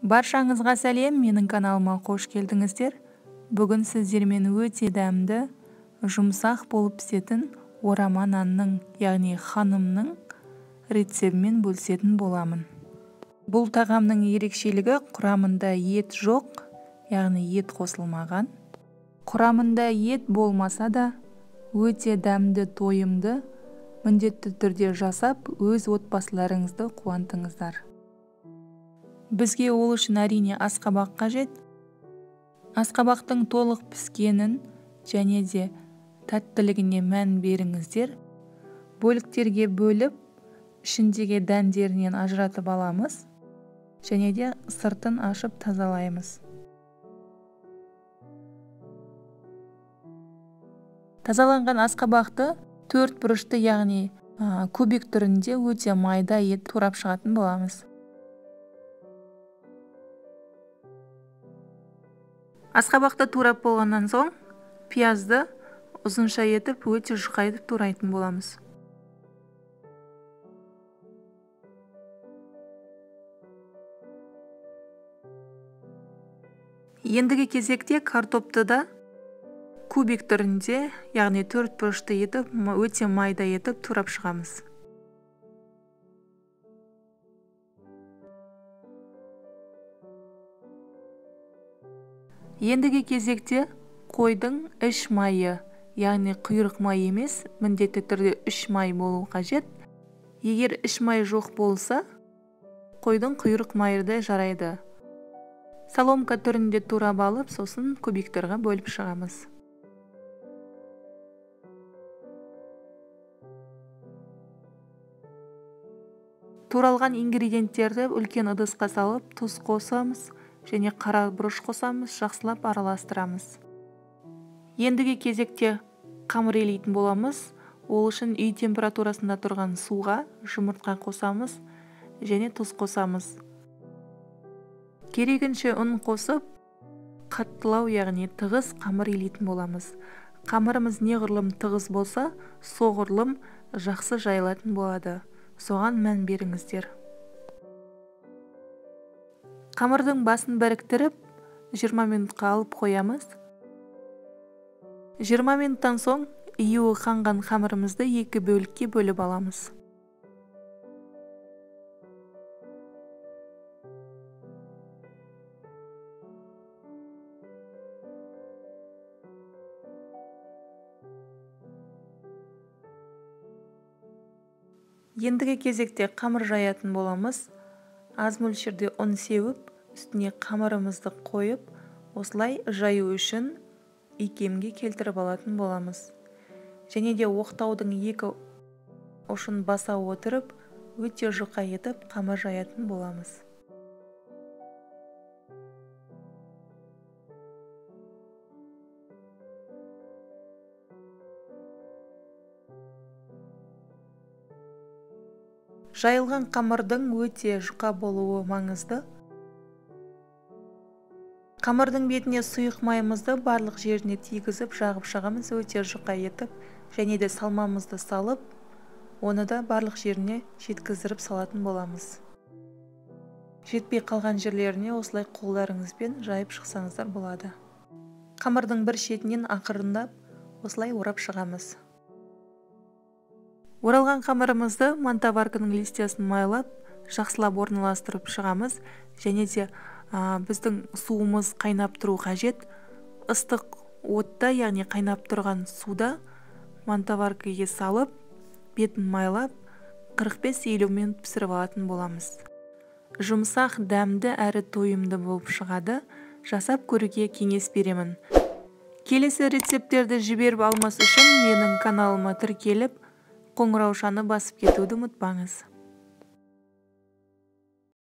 Баршаңызға сәлем, менің каналыма қош келдіңіздер. Бүгін сіздермен өте дәмді, жұмсақ болып пісетін орама нанның, яғни ханымның рецебімен бөлісетін боламын. Бұл тағамның ерекшелігі құрамында ет жоқ, яғни ет қосылмаған. Құрамында ет болмаса да өте дәмді, тойымды, міндетті түрде жасап, өз отбасыларыңызды қуантыңыздар. Бізге ол үшін әрине асқабақ қажет. Асқабақтың толық піскенін және де тәттілігіне мән беріңіздер. Бөліктерге бөліп, ішіндегі дәндерінен ажыратып аламыз және де сыртын ашып тазалаймыз. Тазаланған асқабақты 4 бұрышты, яғни кубик түрінде өте майда ет турап шығатын боламыз. Асқабақты турап болғаннан соң, пиязды ұзынша етіп, өте жұқайтып турайтын боламыз. Ендігі кезекте картопты да кубик түрінде, яғни 4 бұрышты етіп, өте майда етіп турап шығамыз. Ендігі кезекте қойдың іш майы, яғни құйрық май емес, міндетті түрде іш май болу қажет. Егер іш май жоқ болса, қойдың құйрық майы да жарайды. Соломка түрінде турап алып, сосын кубиктарға бөліп шығамыз. Туралған ингредиенттерді үлкен ыдысқа салып, тұз қосамыз және қара бұрыш қосамыз, жақсылап араластырамыз. Ендігі кезекте қамыр илейтін боламыз. Ол үшін үй температурасында тұрған суға жұмыртқа қосамыз және тұз қосамыз. Керегінше ұн қосып, қаттылау, яғни тығыз қамыр илейтін боламыз. Қамырымыз неғұрлым тығыз болса, соғұрлым жақсы жайылатын болады. Соған мән беріңіздер. Қамырдың басын біріктіріп, 20 минутқа алып қоямыз. 20 минуттан соң июі қанған қамырымызды 2 бөлікке бөліп аламыз. Ендігі кезекте қамыр жаятын боламыз. Аз мөлшерде ұн сеуіп, үстіне қамырымызды қойып, осылай жаю үшін икемге келтіріп алатын боламыз. Және де оқтаудың 2 ұшын баса отырып, өте жұқа етіп қамыр жаятын боламыз. Жайылған қамырдың өте жұқа болуы маңызды. Қамырдың бетіне сұйық майымызды барлық жеріне тигізіп жағып шығамыз, өте жұқа етіп, және де салмамызды салып, оны да барлық жеріне жеткіздіріп салатын боламыз. Жетпей қалған жерлеріне осылай қолдарыңызбен жайып шықсаңыздар болады. Қамырдың бір шетінен ақырындап осылай орап шығамыз. Оралған қамырымызды мантоварканың листиясын майлап, жақсылап орналастырып шығамыз, және де біздің суымыз қайнап тұру қажет. Ыстық отта, яғни қайнап тұрған суда мантоваркаға салып, бетін майлап, 45-50 минут пісіріп алатын боламыз. Жұмсақ, дәмді әрі тойымды болып шығады. Жасап көруге кеңес беремін. Келесі рецептерді жіберіп алмас үшін менің каналыма тіркеліп, қоңыраушаны басып кетуді ұмытпаңыз.